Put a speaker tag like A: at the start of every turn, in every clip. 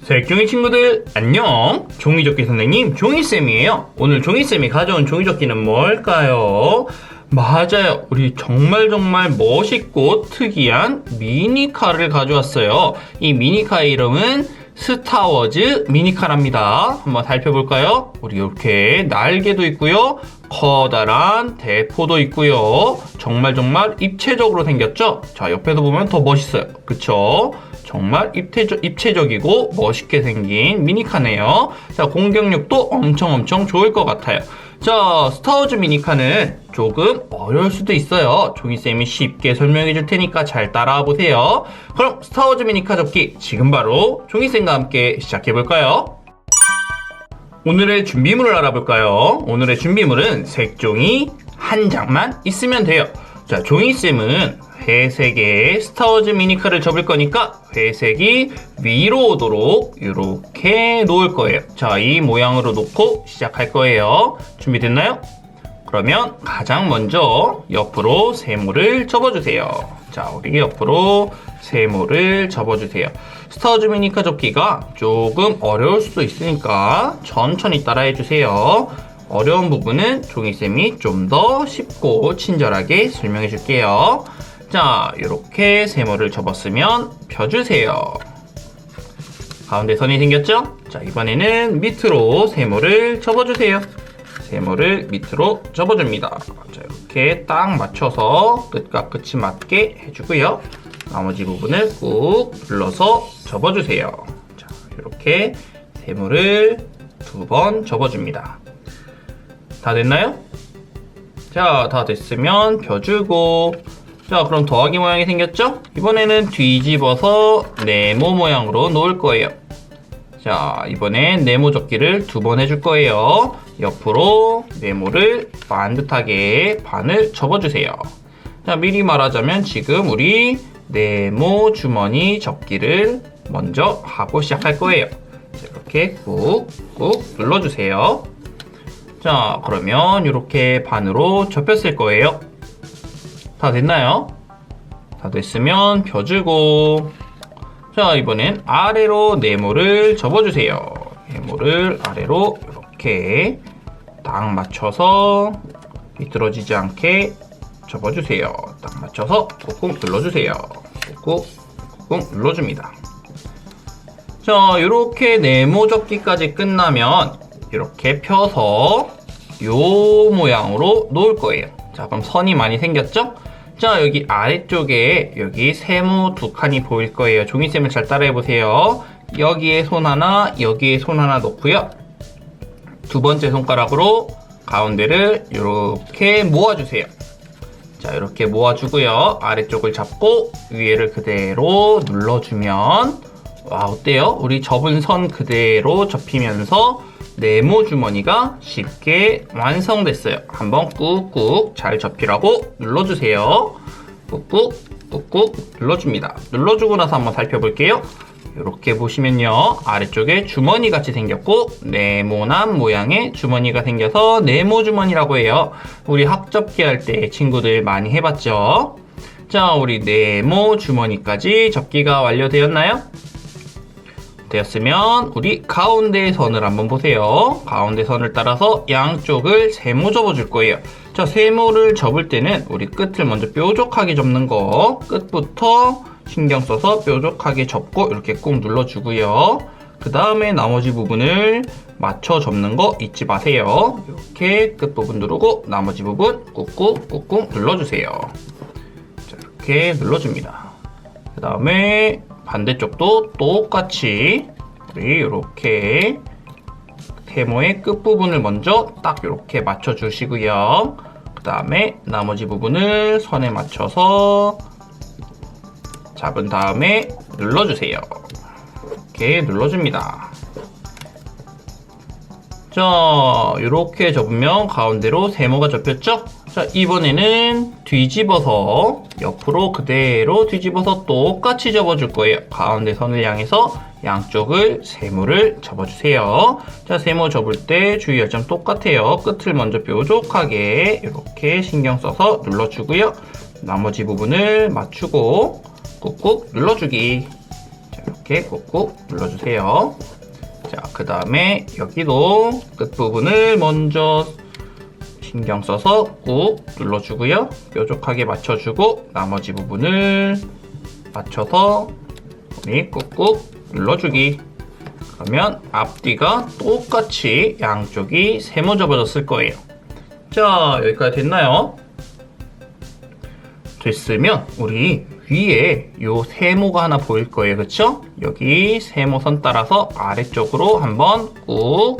A: 색종이 친구들 안녕. 종이접기 선생님 종이쌤이에요. 오늘 종이쌤이 가져온 종이접기는 뭘까요? 맞아요, 우리 정말 멋있고 특이한 미니카를 가져왔어요. 이 미니카의 이름은 스타워즈 미니카랍니다. 한번 살펴볼까요? 우리 이렇게 날개도 있고요, 커다란 대포도 있고요. 정말 입체적으로 생겼죠? 자, 옆에서 보면 더 멋있어요, 그쵸? 정말 입체적이고 멋있게 생긴 미니카네요. 자, 공격력도 엄청 좋을 것 같아요. 자, 스타워즈 미니카는 조금 어려울 수도 있어요. 종이쌤이 쉽게 설명해 줄 테니까 잘 따라와 보세요. 그럼 스타워즈 미니카 접기 지금 바로 종이쌤과 함께 시작해 볼까요? 오늘의 준비물을 알아볼까요? 오늘의 준비물은 색종이 한 장만 있으면 돼요. 자, 종이쌤은 회색의 스타워즈 미니카를 접을 거니까 회색이 위로 오도록 이렇게 놓을 거예요. 자, 이 모양으로 놓고 시작할 거예요. 준비됐나요? 그러면 가장 먼저 옆으로 세모를 접어주세요. 자, 우리 옆으로 세모를 접어주세요. 스타워즈 미니카 접기가 조금 어려울 수도 있으니까 천천히 따라해주세요. 어려운 부분은 종이쌤이 좀 더 쉽고 친절하게 설명해 줄게요. 자, 이렇게 세모를 접었으면 펴주세요. 가운데 선이 생겼죠? 자, 이번에는 밑으로 세모를 접어주세요. 세모를 밑으로 접어줍니다. 자, 이렇게 딱 맞춰서 끝과 끝이 맞게 해주고요. 나머지 부분을 꾹 눌러서 접어주세요. 자, 이렇게 세모를 2번 접어줍니다. 다 됐나요? 자, 다 됐으면 펴주고, 자, 그럼 더하기 모양이 생겼죠? 이번에는 뒤집어서 네모 모양으로 놓을 거예요. 자, 이번엔 네모 접기를 2번 해줄 거예요. 옆으로 네모를 반듯하게 반을 접어주세요. 자, 미리 말하자면 지금 우리 네모 주머니 접기를 먼저 하고 시작할 거예요. 자, 이렇게 꾹꾹 눌러주세요. 자, 그러면 이렇게 반으로 접혔을 거예요. 다 됐나요? 다 됐으면 펴주고, 자, 이번엔 아래로 네모를 접어주세요. 네모를 아래로 이렇게 딱 맞춰서 비뚤어지지 않게 접어주세요. 딱 맞춰서 꾹꾹 눌러주세요. 꾹꾹 눌러줍니다. 자, 이렇게 네모 접기까지 끝나면 이렇게 펴서 요 모양으로 놓을 거예요. 자, 그럼 선이 많이 생겼죠? 자, 여기 아래쪽에 여기 세모 2칸이 보일 거예요. 종이쌤을 잘 따라해 보세요. 여기에 손 하나, 여기에 손 하나 놓고요. 2번째 손가락으로 가운데를 이렇게 모아주세요. 자, 이렇게 모아주고요. 아래쪽을 잡고 위에를 그대로 눌러주면, 와, 어때요? 우리 접은 선 그대로 접히면서 네모 주머니가 쉽게 완성됐어요. 한번 꾹꾹 잘 접히라고 눌러주세요. 꾹꾹 눌러줍니다. 눌러주고 나서 한번 살펴볼게요. 이렇게 보시면요, 아래쪽에 주머니 같이 생겼고 네모난 모양의 주머니가 생겨서 네모 주머니라고 해요. 우리 학접기 할 때 친구들 많이 해봤죠? 자, 우리 네모 주머니까지 접기가 완료되었나요? 되었으면 우리 가운데 선을 한번 보세요. 가운데 선을 따라서 양쪽을 세모 접어줄 거예요. 자, 세모를 접을 때는 우리 끝을 먼저 뾰족하게 접는 거, 끝부터 신경 써서 뾰족하게 접고 이렇게 꾹 눌러주고요. 그 다음에 나머지 부분을 맞춰 접는 거 잊지 마세요. 이렇게 끝부분 누르고 나머지 부분 꾹꾹 눌러주세요. 자, 이렇게 눌러줍니다. 그 다음에 반대쪽도 똑같이 우리 이렇게 세모의 끝부분을 먼저 딱 이렇게 맞춰 주시고요. 그 다음에 나머지 부분을 선에 맞춰서 잡은 다음에 눌러주세요. 이렇게 눌러줍니다. 자, 이렇게 접으면 가운데로 세모가 접혔죠? 자, 이번에는 뒤집어서 옆으로 그대로 뒤집어서 똑같이 접어줄 거예요. 가운데 선을 향해서 양쪽을 세모를 접어주세요. 자, 세모 접을 때 주의할 점 똑같아요. 끝을 먼저 뾰족하게 이렇게 신경 써서 눌러주고요. 나머지 부분을 맞추고 꾹꾹 눌러주기. 자, 이렇게 이렇게 꾹꾹 눌러주세요. 자, 그 다음에 여기도 끝부분을 먼저 신경 써서 꾹 눌러주고요. 뾰족하게 맞춰주고 나머지 부분을 맞춰서 우리 꾹꾹 눌러주기. 그러면 앞뒤가 똑같이 양쪽이 세모 접어졌을 거예요. 자, 여기까지 됐나요? 됐으면 우리 위에 요 세모가 하나 보일 거예요. 그쵸? 여기 세모선 따라서 아래쪽으로 한번 꾹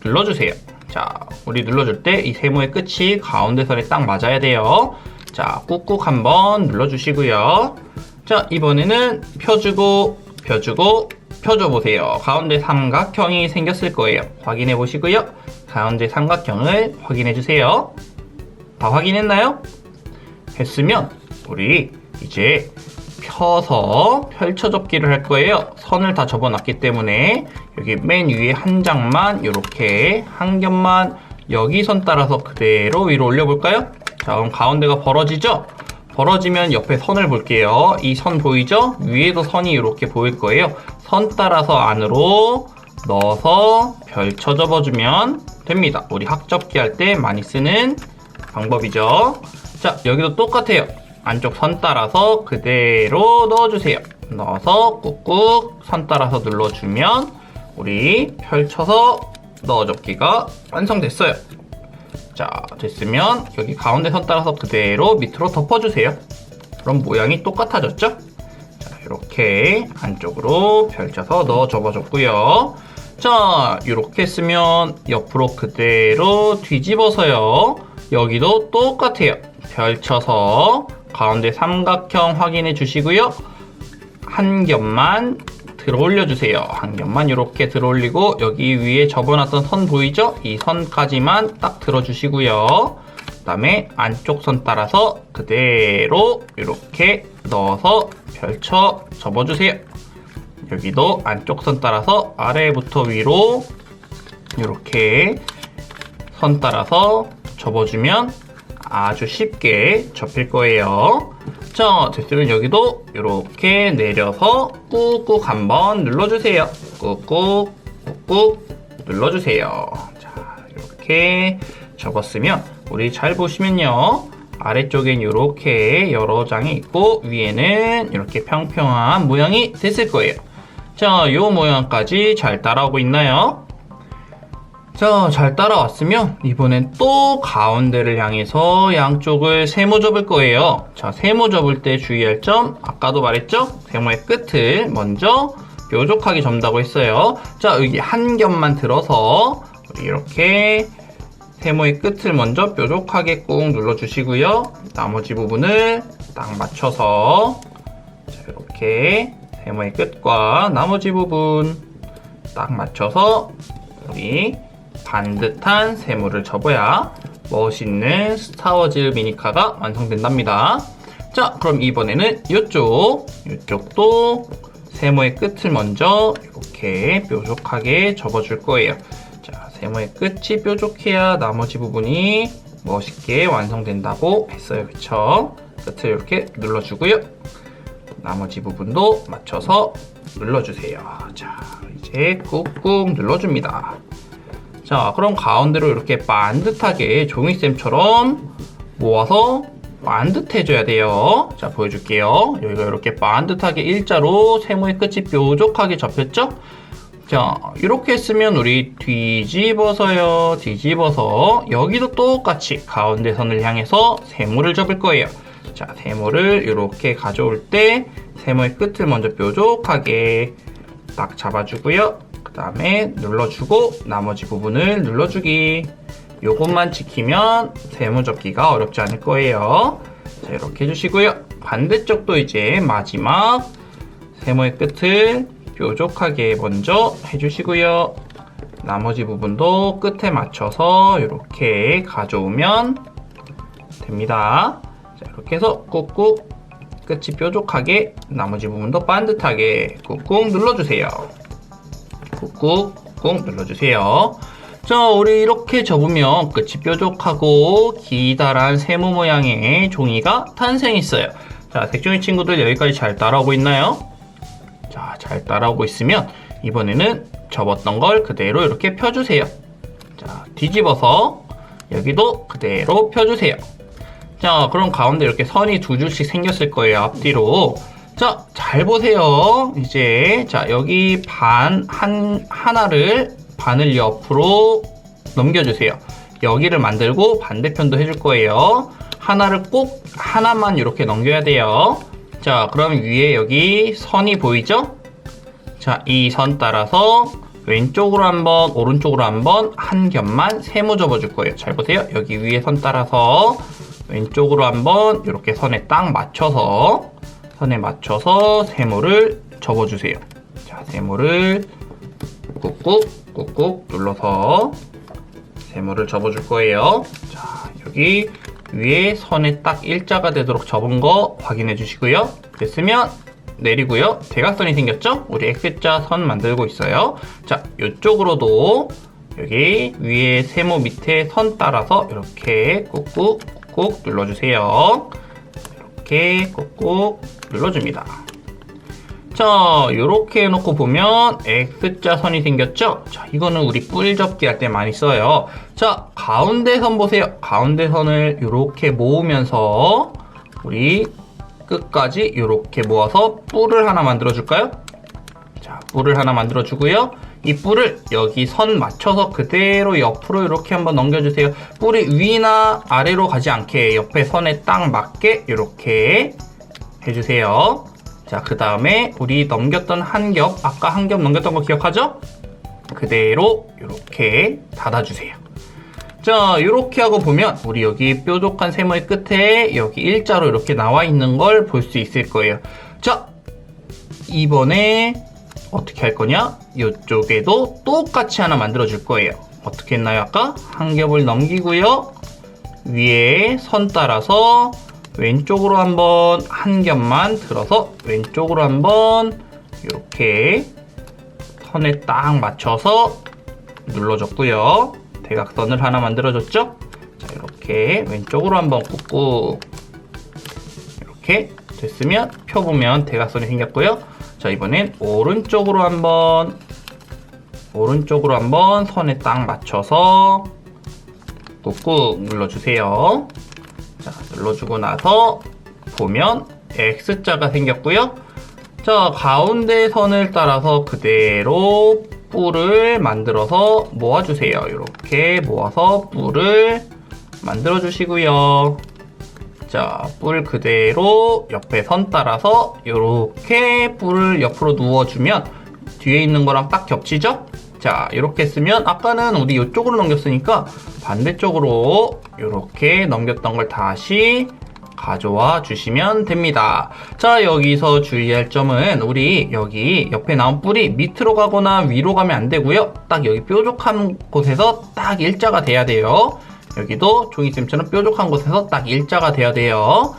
A: 눌러주세요. 자, 우리 눌러줄 때 이 세모의 끝이 가운데 선에 딱 맞아야 돼요. 자, 꾹꾹 한번 눌러주시고요. 자, 이번에는 펴주고 펴줘보세요. 가운데 삼각형이 생겼을 거예요. 확인해 보시고요. 가운데 삼각형을 확인해 주세요. 다 확인했나요? 했으면 우리 이제 펴서 펼쳐접기를 할 거예요. 선을 다 접어놨기 때문에 여기 맨 위에 한 장만 이렇게 한 겹만 여기 선 따라서 그대로 위로 올려볼까요? 자, 그럼 가운데가 벌어지죠? 벌어지면 옆에 선을 볼게요. 이 선 보이죠? 위에도 선이 이렇게 보일 거예요. 선 따라서 안으로 넣어서 펼쳐 접어주면 됩니다. 우리 학접기 할 때 많이 쓰는 방법이죠. 자, 여기도 똑같아요. 안쪽 선 따라서 그대로 넣어주세요. 넣어서 꾹꾹 선 따라서 눌러주면 우리 펼쳐서 넣어접기가 완성됐어요. 자, 됐으면 여기 가운데 선 따라서 그대로 밑으로 덮어주세요. 그럼 모양이 똑같아졌죠? 자, 이렇게 안쪽으로 펼쳐서 넣어 접어줬고요. 자, 이렇게 했으면 옆으로 그대로 뒤집어서요. 여기도 똑같아요. 펼쳐서 가운데 삼각형 확인해 주시고요. 한 겹만 들어 올려주세요. 한 겹만 이렇게 들어 올리고 여기 위에 접어놨던 선 보이죠? 이 선까지만 딱 들어주시고요. 그 다음에 안쪽 선 따라서 그대로 이렇게 넣어서 펼쳐 접어주세요. 여기도 안쪽 선 따라서 아래부터 위로 이렇게 선 따라서 접어주면 아주 쉽게 접힐 거예요. 자, 됐으면 여기도 이렇게 내려서 꾹꾹 한번 눌러주세요. 꾹꾹 눌러주세요. 자, 이렇게 접었으면 우리 잘 보시면요. 아래쪽엔 이렇게 여러 장이 있고 위에는 이렇게 평평한 모양이 됐을 거예요. 자, 이 모양까지 잘 따라오고 있나요? 자, 잘 따라왔으면 이번엔 또 가운데를 향해서 양쪽을 세모 접을 거예요. 자, 세모 접을 때 주의할 점 아까도 말했죠? 세모의 끝을 먼저 뾰족하게 접는다고 했어요. 자, 여기 한 겹만 들어서 이렇게 세모의 끝을 먼저 뾰족하게 꾹 눌러주시고요. 나머지 부분을 딱 맞춰서 자, 이렇게 세모의 끝과 나머지 부분 딱 맞춰서 우리 반듯한 세모를 접어야 멋있는 스타워즈 미니카가 완성된답니다. 자, 그럼 이번에는 이쪽도 세모의 끝을 먼저 이렇게 뾰족하게 접어줄 거예요. 자, 세모의 끝이 뾰족해야 나머지 부분이 멋있게 완성된다고 했어요. 그쵸? 끝을 이렇게 눌러주고요. 나머지 부분도 맞춰서 눌러주세요. 자, 이제 꾹꾹 눌러줍니다. 자, 그럼 가운데로 이렇게 반듯하게 종이쌤처럼 모아서 반듯해줘야 돼요. 자, 보여줄게요. 여기가 이렇게 반듯하게 일자로 세모의 끝이 뾰족하게 접혔죠? 자, 이렇게 했으면 우리 뒤집어서요. 뒤집어서 여기도 똑같이 가운데 선을 향해서 세모를 접을 거예요. 자, 세모를 이렇게 가져올 때 세모의 끝을 먼저 뾰족하게 딱 잡아주고요. 그 다음에 눌러주고 나머지 부분을 눌러주기. 요것만 지키면 세모 접기가 어렵지 않을 거예요. 자, 이렇게 해주시고요. 반대쪽도 이제 마지막 세모의 끝을 뾰족하게 먼저 해주시고요. 나머지 부분도 끝에 맞춰서 이렇게 가져오면 됩니다. 자, 이렇게 해서 꾹꾹 끝이 뾰족하게 나머지 부분도 반듯하게 꾹꾹 눌러주세요. 꾹꾹 눌러주세요. 자, 우리 이렇게 접으면 끝이 뾰족하고 기다란 세모 모양의 종이가 탄생했어요. 자, 색종이 친구들 여기까지 잘 따라오고 있나요? 자, 잘 따라오고 있으면 이번에는 접었던 걸 그대로 이렇게 펴주세요. 자, 뒤집어서 여기도 그대로 펴주세요. 자, 그럼 가운데 이렇게 선이 두 줄씩 생겼을 거예요. 앞뒤로. 자, 잘 보세요. 이제 자, 여기 하나를 반을 옆으로 넘겨주세요. 여기를 만들고 반대편도 해줄 거예요. 하나를 꼭 하나만 이렇게 넘겨야 돼요. 자, 그럼 위에 여기 선이 보이죠? 자, 이 선 따라서 왼쪽으로 한번, 오른쪽으로 한번 한 겹만 세모 접어줄 거예요. 잘 보세요. 여기 위에 선 따라서 왼쪽으로 한번 이렇게 선에 딱 맞춰서 세모를 접어주세요. 자, 세모를 꾹꾹 눌러서 세모를 접어줄 거예요. 자, 여기 위에 선에 딱 일자가 되도록 접은 거 확인해 주시고요. 됐으면 내리고요. 대각선이 생겼죠? 우리 X자 선 만들고 있어요. 자, 이쪽으로도 여기 위에 세모 밑에 선 따라서 이렇게 꾹꾹 눌러주세요. 이렇게 꾹꾹 눌러줍니다. 자, 이렇게 해놓고 보면 X자 선이 생겼죠? 자, 이거는 우리 뿔 접기 할 때 많이 써요. 자, 가운데 선 보세요. 가운데 선을 이렇게 모으면서 우리 끝까지 이렇게 모아서 뿔을 하나 만들어 줄까요? 자, 뿔을 하나 만들어 주고요. 이 뿔을 여기 선 맞춰서 그대로 옆으로 이렇게 한번 넘겨주세요. 뿔이 위나 아래로 가지 않게 옆에 선에 딱 맞게 이렇게 해주세요. 자, 그 다음에 우리 넘겼던 한 겹, 아까 한 겹 넘겼던 거 기억하죠? 그대로 이렇게 닫아주세요. 자, 이렇게 하고 보면 우리 여기 뾰족한 세모의 끝에 여기 일자로 이렇게 나와 있는 걸 볼 수 있을 거예요. 자, 이번에 어떻게 할 거냐? 이쪽에도 똑같이 하나 만들어 줄 거예요. 어떻게 했나요? 아까 한 겹을 넘기고요. 위에 선 따라서 왼쪽으로 한번 한 겹만 들어서 왼쪽으로 한번 이렇게 선에 딱 맞춰서 눌러줬고요. 대각선을 하나 만들어줬죠? 자, 이렇게 왼쪽으로 한번 꾹꾹 이렇게 됐으면 펴보면 대각선이 생겼고요. 자, 이번엔 오른쪽으로 한번 선에 딱 맞춰서 꾹꾹 눌러주세요. 자, 눌러주고 나서 보면 X자가 생겼고요. 자, 가운데 선을 따라서 그대로 뿔을 만들어서 모아주세요. 이렇게 모아서 뿔을 만들어 주시고요. 자, 뿔 그대로 옆에 선 따라서 이렇게 뿔을 옆으로 누워주면 뒤에 있는 거랑 딱 겹치죠? 자, 이렇게 쓰면 아까는 우리 이쪽으로 넘겼으니까 반대쪽으로 이렇게 넘겼던 걸 다시 가져와 주시면 됩니다. 자, 여기서 주의할 점은 우리 여기 옆에 나온 뿔이 밑으로 가거나 위로 가면 안 되고요. 딱 여기 뾰족한 곳에서 딱 일자가 돼야 돼요. 여기도 종이쌤처럼 뾰족한 곳에서 딱 일자가 돼야 돼요.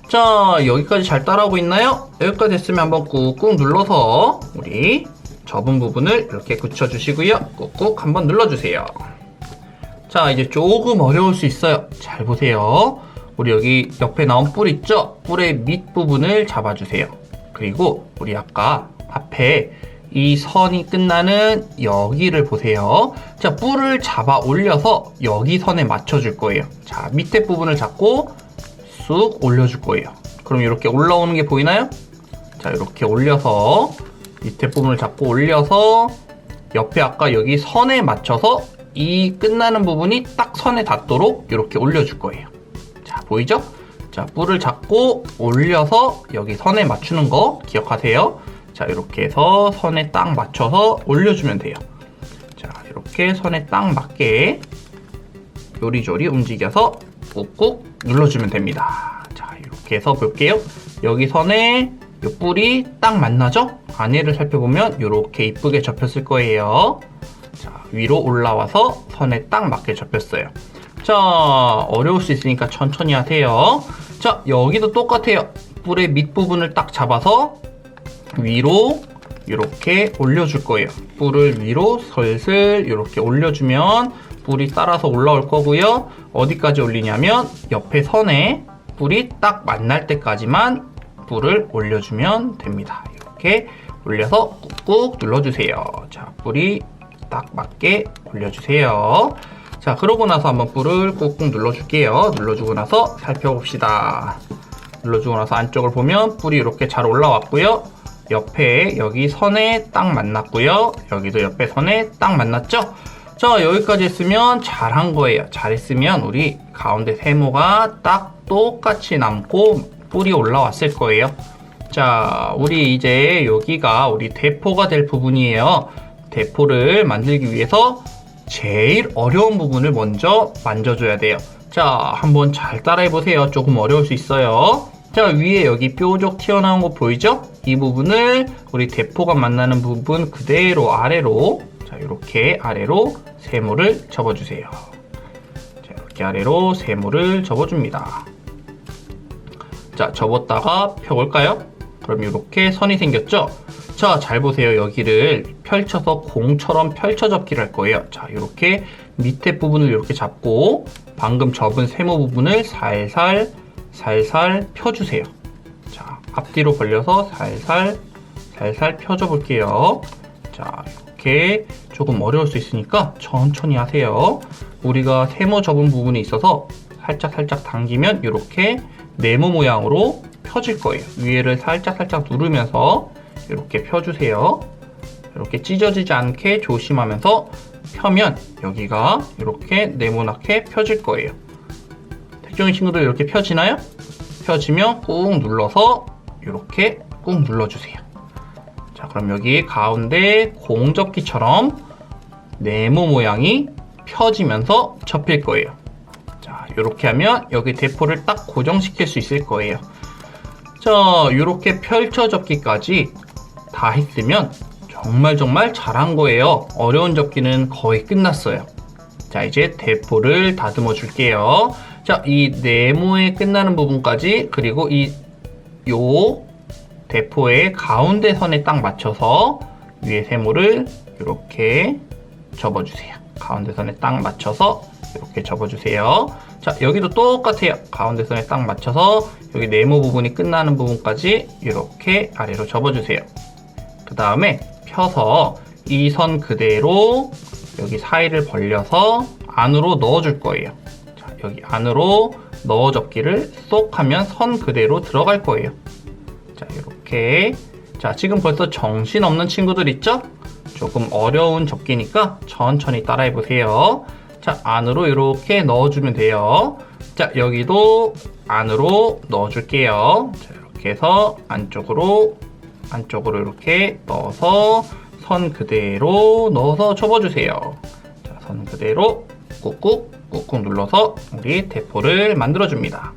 A: 자, 여기까지 잘 따라오고 있나요? 여기까지 됐으면 한번 꾹꾹 눌러서 우리 접은 부분을 이렇게 굳혀주시고요. 꾹꾹 한번 눌러주세요. 자, 이제 조금 어려울 수 있어요. 잘 보세요. 우리 여기 옆에 나온 뿔 있죠? 뿔의 밑부분을 잡아주세요. 그리고 우리 아까 앞에 이 선이 끝나는 여기를 보세요. 자, 뿔을 잡아 올려서 여기 선에 맞춰줄 거예요. 자, 밑에 부분을 잡고 쑥 올려줄 거예요. 그럼 이렇게 올라오는 게 보이나요? 자, 이렇게 올려서 밑에 부분을 잡고 올려서 옆에 아까 여기 선에 맞춰서 이 끝나는 부분이 딱 선에 닿도록 이렇게 올려줄 거예요. 자, 보이죠? 자, 뿔을 잡고 올려서 여기 선에 맞추는 거 기억하세요. 자, 이렇게 해서 선에 딱 맞춰서 올려주면 돼요. 자, 이렇게 선에 딱 맞게 요리조리 움직여서 꾹꾹 눌러주면 됩니다. 자, 이렇게 해서 볼게요. 여기 선에 이 뿔이 딱 만나죠? 안에를 살펴보면 이렇게 이쁘게 접혔을 거예요. 자, 위로 올라와서 선에 딱 맞게 접혔어요. 자, 어려울 수 있으니까 천천히 하세요. 자, 여기도 똑같아요. 뿔의 밑부분을 딱 잡아서 위로 이렇게 올려줄 거예요. 뿔을 위로 슬슬 이렇게 올려주면 뿔이 따라서 올라올 거고요. 어디까지 올리냐면 옆에 선에 뿔이 딱 만날 때까지만 뿔을 올려주면 됩니다. 이렇게 올려서 꾹꾹 눌러주세요. 자, 뿔이 딱 맞게 올려주세요. 자, 그러고 나서 한번 뿔을 꾹꾹 눌러줄게요. 눌러주고 나서 살펴봅시다. 눌러주고 나서 안쪽을 보면 뿔이 이렇게 잘 올라왔고요. 옆에 여기 선에 딱 만났고요. 여기도 옆에 선에 딱 만났죠? 자, 여기까지 했으면 잘한 거예요. 잘했으면 우리 가운데 세모가 딱 똑같이 남고 뿔이 올라왔을 거예요. 자, 우리 이제 여기가 우리 대포가 될 부분이에요. 대포를 만들기 위해서 제일 어려운 부분을 먼저 만져줘야 돼요. 자, 한번 잘 따라해보세요. 조금 어려울 수 있어요. 자, 위에 여기 뾰족 튀어나온 거 보이죠? 이 부분을 우리 대포가 만나는 부분 그대로 아래로, 자, 이렇게 아래로 세모를 접어주세요. 자, 이렇게 아래로 세모를 접어줍니다. 자, 접었다가 펴볼까요? 그럼 이렇게 선이 생겼죠? 자, 잘 보세요. 여기를 펼쳐서 공처럼 펼쳐 접기를 할 거예요. 자, 이렇게 밑에 부분을 이렇게 잡고 방금 접은 세모 부분을 살살 펴주세요. 자, 앞뒤로 벌려서 살살 펴줘 볼게요. 자, 이렇게 조금 어려울 수 있으니까 천천히 하세요. 우리가 세모 접은 부분이 있어서 살짝 당기면 이렇게 네모 모양으로 펴질 거예요. 위에를 살짝 누르면서 이렇게 펴주세요. 이렇게 찢어지지 않게 조심하면서 펴면 여기가 이렇게 네모나게 펴질 거예요. 택종이 친구들 이렇게 펴지나요? 펴지면 꾹 눌러서 이렇게 꾹 눌러주세요. 자, 그럼 여기 가운데 공접기처럼 네모 모양이 펴지면서 접힐 거예요. 자, 이렇게 하면 여기 대포를 딱 고정시킬 수 있을 거예요. 자, 이렇게 펼쳐 접기까지 다 했으면 정말 잘한 거예요. 어려운 접기는 거의 끝났어요. 자, 이제 대포를 다듬어 줄게요. 자, 이 네모에 끝나는 부분까지, 그리고 요 대포의 가운데 선에 딱 맞춰서 위에 세모를 이렇게 접어주세요. 가운데 선에 딱 맞춰서 이렇게 접어주세요. 자, 여기도 똑같아요. 가운데 선에 딱 맞춰서 여기 네모 부분이 끝나는 부분까지 이렇게 아래로 접어주세요. 그 다음에 펴서 이 선 그대로 여기 사이를 벌려서 안으로 넣어줄 거예요. 자, 여기 안으로 넣어 접기를 쏙 하면 선 그대로 들어갈 거예요. 자, 이렇게. 자, 지금 벌써 정신없는 친구들 있죠? 조금 어려운 접기니까 천천히 따라해 보세요. 자, 안으로 이렇게 넣어주면 돼요. 자, 여기도 안으로 넣어줄게요. 자, 이렇게 해서 안쪽으로 이렇게 넣어서 선 그대로 넣어서 접어주세요. 자, 선 그대로 꾹꾹 눌러서 우리 대포를 만들어줍니다.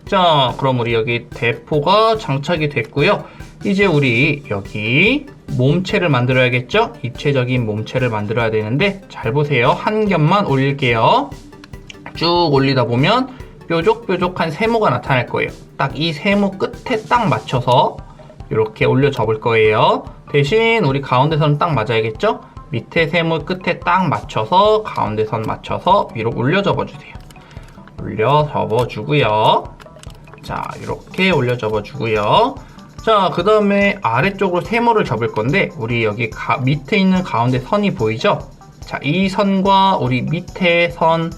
A: 자, 그럼 우리 여기 대포가 장착이 됐고요. 이제 우리 여기 몸체를 만들어야겠죠? 입체적인 몸체를 만들어야 되는데, 잘 보세요. 한 겹만 올릴게요. 쭉 올리다 보면 뾰족한 세모가 나타날 거예요. 딱 이 세모 끝에 딱 맞춰서 이렇게 올려 접을 거예요. 대신 우리 가운데 선 딱 맞아야겠죠? 밑에 세모 끝에 딱 맞춰서 가운데 선 맞춰서 위로 올려 접어주세요. 올려 접어주고요. 자, 이렇게 올려 접어주고요. 자, 그 다음에 아래쪽으로 세모를 접을 건데, 우리 여기 밑에 있는 가운데 선이 보이죠? 자, 이 선과 우리 밑에 선,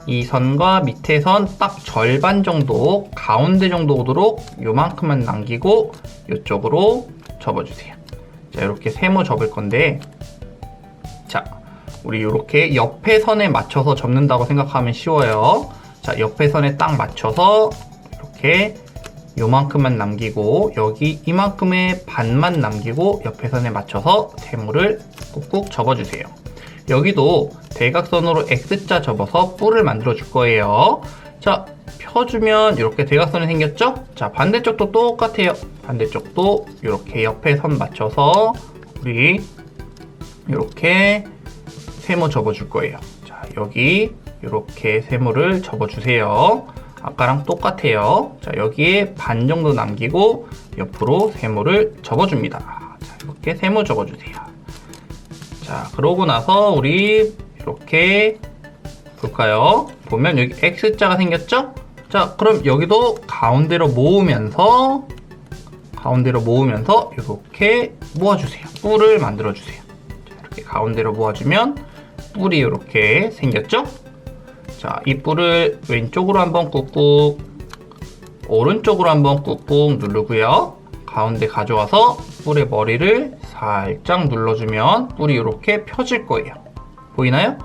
A: 이 선과 밑에 선 딱 절반 정도, 가운데 정도 오도록 요만큼만 남기고 이쪽으로 접어주세요. 자, 이렇게 세모 접을 건데, 자, 우리 이렇게 옆에 선에 맞춰서 접는다고 생각하면 쉬워요. 자, 옆에 선에 딱 맞춰서 이렇게 요만큼만 남기고, 여기 이만큼의 반만 남기고 옆에 선에 맞춰서 세모를 꾹꾹 접어주세요. 여기도 대각선으로 X자 접어서 뿔을 만들어 줄 거예요. 자, 펴주면 이렇게 대각선이 생겼죠? 자, 반대쪽도 똑같아요. 반대쪽도 이렇게 옆에 선 맞춰서 우리 이렇게 세모 접어줄 거예요. 자, 여기 이렇게 세모를 접어주세요. 아까랑 똑같아요. 자, 여기에 반 정도 남기고 옆으로 세모를 접어줍니다. 자, 이렇게 세모 접어주세요. 자, 그러고 나서 우리 이렇게 볼까요? 보면 여기 X자가 생겼죠? 자, 그럼 여기도 가운데로 모으면서 가운데로 모으면서 이렇게 모아주세요. 뿔을 만들어주세요. 자, 이렇게 가운데로 모아주면 뿔이 이렇게 생겼죠? 자, 이 뿔을 왼쪽으로 한번 꾹꾹, 오른쪽으로 한번 꾹꾹 누르고요. 가운데 가져와서 뿔의 머리를 살짝 눌러주면 뿔이 이렇게 펴질 거예요. 보이나요?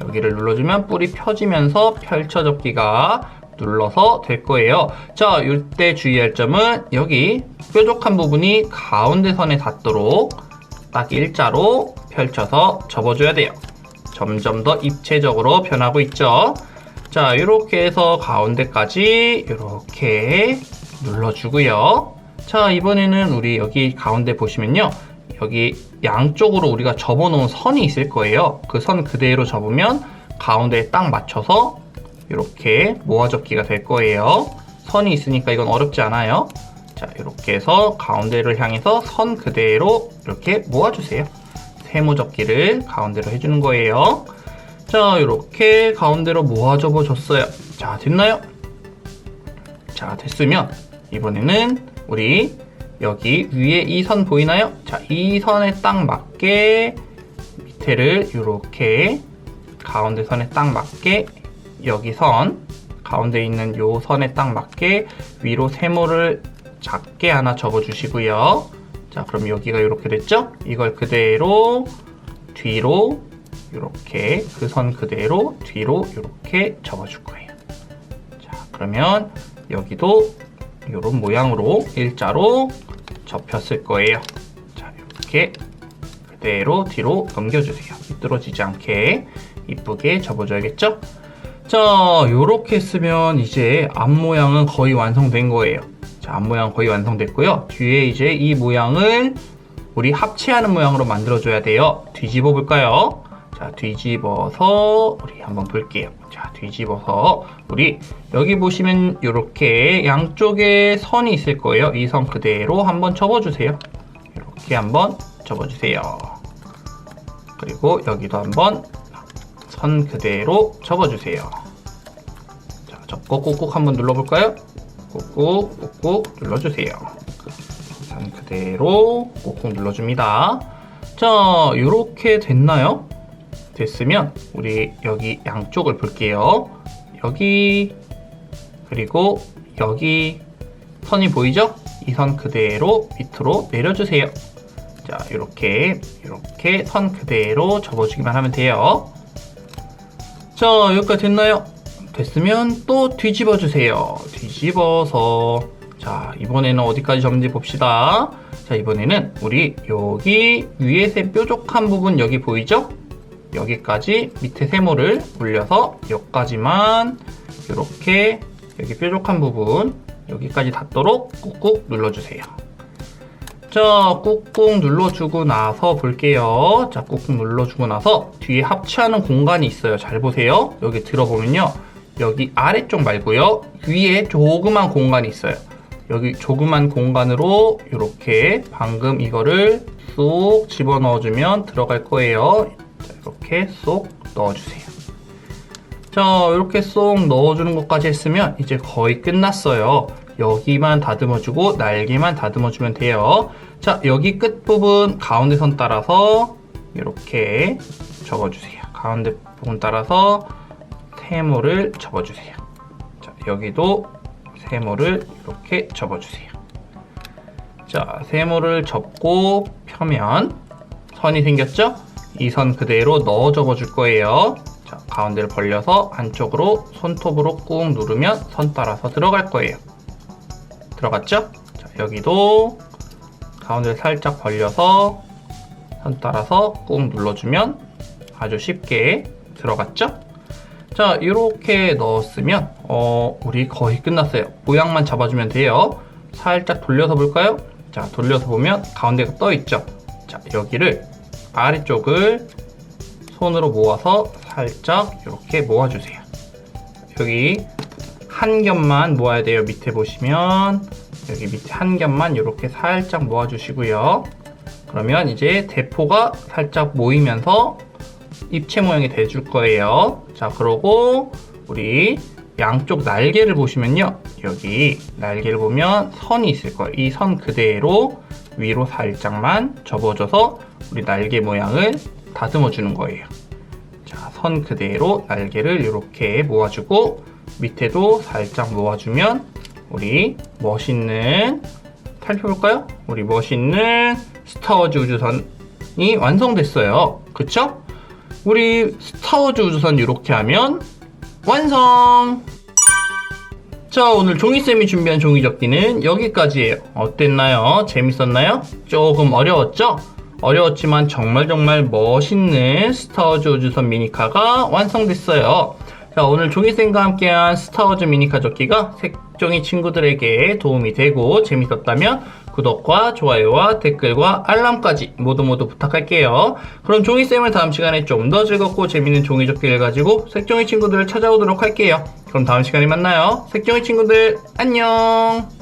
A: 여기를 눌러주면 뿔이 펴지면서 펼쳐접기가 눌러서 될 거예요. 자, 이때 주의할 점은 여기 뾰족한 부분이 가운데 선에 닿도록 딱 일자로 펼쳐서 접어줘야 돼요. 점점 더 입체적으로 변하고 있죠. 자, 이렇게 해서 가운데까지 이렇게 눌러주고요. 자, 이번에는 우리 여기 가운데 보시면요. 여기 양쪽으로 우리가 접어놓은 선이 있을 거예요. 그 선 그대로 접으면 가운데에 딱 맞춰서 이렇게 모아접기가 될 거예요. 선이 있으니까 이건 어렵지 않아요. 자, 이렇게 해서 가운데를 향해서 선 그대로 이렇게 모아주세요. 세모 접기를 가운데로 해주는 거예요. 자, 이렇게 가운데로 모아 접어줬어요. 자, 됐나요? 자, 됐으면 이번에는 우리 여기 위에 이 선 보이나요? 자, 이 선에 딱 맞게 밑에를 이렇게 가운데 선에 딱 맞게 여기 선 가운데 있는 요 선에 딱 맞게 위로 세모를 작게 하나 접어 주시고요. 자, 그럼 여기가 이렇게 됐죠? 이걸 그대로 뒤로 이렇게 그 선 그대로 뒤로 이렇게 접어 줄 거예요. 자, 그러면 여기도 이런 모양으로 일자로 접혔을 거예요. 자, 이렇게 그대로 뒤로 넘겨주세요. 미끄러지지 않게 이쁘게 접어줘야겠죠? 자, 이렇게 했으면 이제 앞모양은 거의 완성된 거예요. 자, 앞모양 거의 완성됐고요. 뒤에 이제 이 모양을 우리 합체하는 모양으로 만들어줘야 돼요. 뒤집어 볼까요? 자, 뒤집어서 우리 한번 볼게요. 자, 뒤집어서 우리 여기 보시면 이렇게 양쪽에 선이 있을 거예요. 이 선 그대로 한번 접어주세요. 이렇게 한번 접어주세요. 그리고 여기도 한번 선 그대로 접어주세요. 자, 접고 꾹꾹 한번 눌러볼까요? 꾹꾹 꾹꾹 눌러주세요. 선 그대로 꾹꾹 눌러줍니다. 자, 이렇게 됐나요? 됐으면 우리 여기 양쪽을 볼게요. 여기 그리고 여기 선이 보이죠? 이 선 그대로 밑으로 내려주세요. 자, 이렇게 선 그대로 접어주기만 하면 돼요. 자, 여기까지 됐나요? 됐으면 또 뒤집어 주세요. 뒤집어서 자, 이번에는 어디까지 접는지 봅시다. 자, 이번에는 우리 여기 위에 세 뾰족한 부분 여기 보이죠? 여기까지 밑에 세모를 올려서 여기까지만 이렇게 여기 뾰족한 부분 여기까지 닿도록 꾹꾹 눌러주세요. 자, 꾹꾹 눌러주고 나서 볼게요. 자, 꾹꾹 눌러주고 나서 뒤에 합체하는 공간이 있어요. 잘 보세요. 여기 들어보면요. 여기 아래쪽 말고요. 위에 조그만 공간이 있어요. 여기 조그만 공간으로 이렇게 방금 이거를 쏙 집어넣어주면 들어갈 거예요. 자, 이렇게 쏙 넣어주세요. 자, 이렇게 쏙 넣어주는 것까지 했으면 이제 거의 끝났어요. 여기만 다듬어주고 날개만 다듬어주면 돼요. 자, 여기 끝부분 가운데 선 따라서 이렇게 접어주세요. 가운데 부분 따라서 세모를 접어주세요. 자, 여기도 세모를 이렇게 접어주세요. 자, 세모를 접고 펴면 선이 생겼죠? 이 선 그대로 넣어 접어줄 거예요. 자, 가운데를 벌려서 안쪽으로 손톱으로 꾹 누르면 선 따라서 들어갈 거예요. 들어갔죠? 자, 여기도 가운데를 살짝 벌려서 선 따라서 꾹 눌러주면 아주 쉽게 들어갔죠? 자, 이렇게 넣었으면 우리 거의 끝났어요. 모양만 잡아주면 돼요. 살짝 돌려서 볼까요? 자, 돌려서 보면 가운데가 떠 있죠? 자, 여기를 아래쪽을 손으로 모아서 살짝 이렇게 모아주세요. 여기 한 겹만 모아야 돼요. 밑에 보시면 여기 밑에 한 겹만 이렇게 살짝 모아주시고요. 그러면 이제 대포가 살짝 모이면서 입체 모양이 돼줄 거예요. 자, 그러고 우리 양쪽 날개를 보시면요. 여기 날개를 보면 선이 있을 거예요. 이 선 그대로 위로 살짝만 접어줘서 우리 날개 모양을 다듬어 주는 거예요. 자, 선 그대로 날개를 이렇게 모아주고 밑에도 살짝 모아주면 우리 멋있는, 살펴볼까요? 우리 멋있는 스타워즈 우주선이 완성됐어요. 그쵸? 우리 스타워즈 우주선 이렇게 하면 완성! 자, 오늘 종이쌤이 준비한 종이접기는 여기까지예요. 어땠나요? 재밌었나요? 조금 어려웠죠? 어려웠지만 정말 멋있는 스타워즈 우주선 미니카가 완성됐어요. 자, 오늘 종이쌤과 함께한 스타워즈 미니카 접기가 색종이 친구들에게 도움이 되고 재밌었다면 구독과 좋아요와 댓글과 알람까지 모두 부탁할게요. 그럼 종이쌤은 다음 시간에 좀 더 즐겁고 재밌는 종이 접기를 가지고 색종이 친구들을 찾아오도록 할게요. 그럼 다음 시간에 만나요. 색종이 친구들 안녕!